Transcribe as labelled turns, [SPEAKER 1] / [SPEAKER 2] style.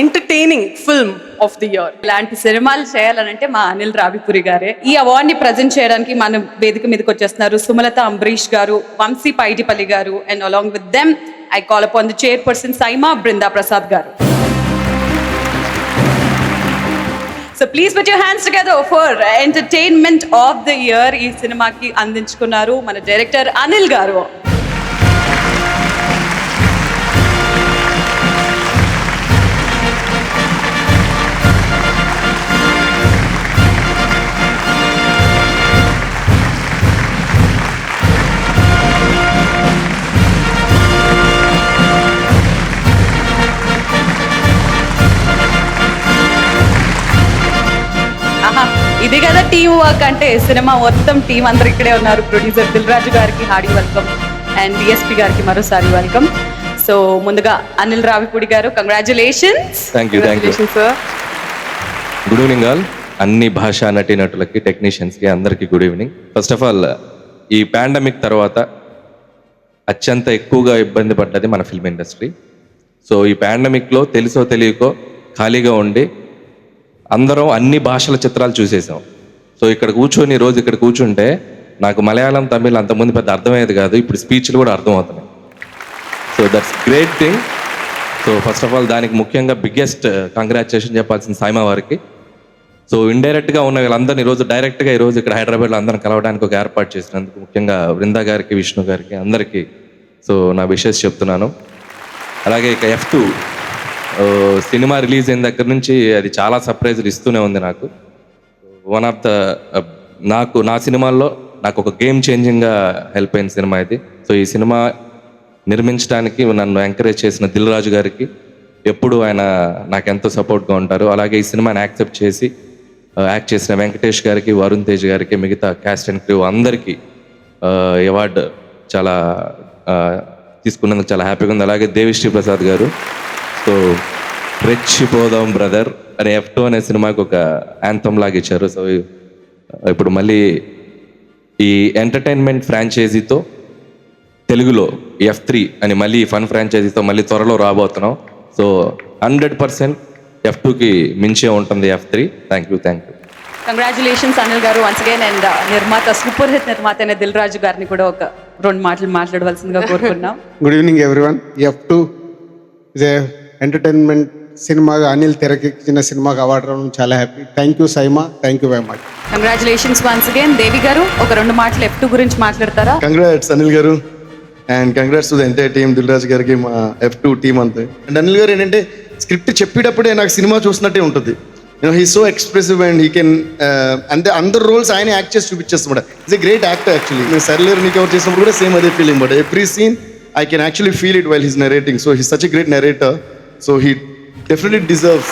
[SPEAKER 1] Entertaining film of the year.
[SPEAKER 2] ఇలాంటి సినిమాలు చేయాలనంటే మా అనిల్ రావిపూరి గారే. ఈ అవార్డ్ ని ప్రజెంట్ చేయడానికి మన వేదిక మీదకి వచ్చేస్తున్నారు సుమలత అంబరీష్ గారు, వంశీ పైడిపల్లి గారు, and along with them I call upon the chairperson SIIMA Brinda Prasad గారు. So please put your hands together for entertainment of the year. ఈ సినిమాకి అందించుకున్నారు మన డైరెక్టర్ అనిల్ గారు. ఇది కదా టీమ్ వర్క్ అంటే. సినిమా మొత్తం టీం అందరు ఇక్కడే ఉన్నారు. ప్రొడ్యూసర్ దిల్ రాజు గారికి హార్డీ వెల్కమ్ అండ్ డిఎస్పి గారికి మరోసారి వెల్కమ్. సో ముందుగా అనిల్ రావిపూడి గారు, congratulations.
[SPEAKER 3] Thank you sir. Good evening all. అన్ని భాషా నటీనటులకి, టెక్నీషియన్స్కి అందరికీ good evening. First of all, ఈ పాండమిక్ తర్వాత అత్యంత ఎక్కువగా ఇబ్బంది పడ్డది మన ఫిల్మ్ ఇండస్ట్రీ. సో ఈ పాండమిక్లో తెలుసో తెలియకో ఖాళీగా ఉండి అందరం అన్ని భాషల చిత్రాలు చూసేసాం. సో ఇక్కడ కూర్చొని రోజు ఇక్కడ కూర్చుంటే నాకు మలయాళం, తమిళ్ అంతకుముందు పెద్ద అర్థమయ్యేది కాదు. ఇప్పుడు స్పీచ్లు కూడా అర్థమవుతున్నాయి. So that's great thing. So first of all దానికి ముఖ్యంగా బిగ్గెస్ట్ కంగ్రాచులేషన్ చెప్పాల్సిన సైమా వారికి. సో ఇండైరెక్ట్గా ఉన్న వీళ్ళందరినీ ఈరోజు డైరెక్ట్గా ఈరోజు ఇక్కడ హైదరాబాద్లో అందరం కలవడానికి ఒక ఏర్పాటు చేసినందుకు ముఖ్యంగా బృందా గారికి, విష్ణు గారికి, అందరికీ సో నా విషెస్ చెప్తున్నాను. అలాగే ఇక F2 సినిమా రిలీజ్ అయిన దగ్గర నుంచి అది చాలా సర్ప్రైజ్లు ఇస్తూనే ఉంది నాకు. వన్ ఆఫ్ ద నా సినిమాల్లో నాకు ఒక గేమ్ చేంజింగ్గా హెల్ప్ అయిన సినిమా ఇది. సో ఈ సినిమా నిర్మించడానికి నన్ను ఎంకరేజ్ చేసిన దిల్ రాజు గారికి ఎప్పుడు ఆయన నాకు ఎంతో సపోర్ట్గా ఉంటారు. అలాగే ఈ సినిమాని యాక్సెప్ట్ చేసి యాక్ట్ చేసిన వెంకటేష్ గారికి, వరుణ్ తేజ్ గారికి, మిగతా క్యాస్ట్ అండ్ క్రూ అందరికీ అవార్డు చాలా తీసుకున్నందుకు చాలా హ్యాపీగా ఉంది. అలాగే దేవిశ్రీ ప్రసాద్ గారు, సో రెచ్చిపోదాం బ్రదర్ అనే F2 అనే సినిమాకి ఒక యాంథమ్ లాగా ఇచ్చారు. సో ఇప్పుడు మళ్ళీ ఈ ఎంటర్టైన్మెంట్ ఫ్రాంచైజీతో తెలుగులో F3 అని మళ్ళీ ఫన్ ఫ్రాంచైజీతో మళ్ళీ త్వరలో రాబోతున్నాం. సో 100% F2కి మించే ఉంటుంది F3. Thank you.
[SPEAKER 2] Congratulations Anil గారు వన్స్ అగైన్. అండ్ నిర్మాత, సూపర్ హిట్ నిర్మాత అయిన దిల్ రాజు గారిని కూడా ఒక 2 మాటలు మాట్లాడవలసిందిగా కోరుకున్నాం.
[SPEAKER 4] Good evening everyone. F2 is a entertainment సినిమాగా అనిల్ తెరకెక్కించిన సినిమాకి అవార్డు రావడం చాలా happy. Thank you SIIMA, thank you very much.
[SPEAKER 2] Congratulations once again. Devi గారు ఒక 2 మాటలు F2 గురించి మాట్లాడతారా?
[SPEAKER 5] కంగ్రాట్స్ అనిల్ గారు and congrats to the entire team, Dil Raju గారికి, మా F2 టీమ్ అంతా. అండ్ అనిల్ గారు ఏంటంటే స్క్రిప్ట్ చెప్పేటప్పుడే నాకు సినిమా చూసినట్టే ఉంటుంది. He so expressive and he can అంటే అందరు రోల్స్ ఆయన యాక్ట్ చేసి చూపించేస్తాడు. It's a great actor actually. నేను సర్లేరు నీకు ఎవరు చేసినప్పుడు కూడా సేమ్ అదే feeling. But every scene I can actually feel it while he's narrating. So he's such a great narrator. So he definitely deserves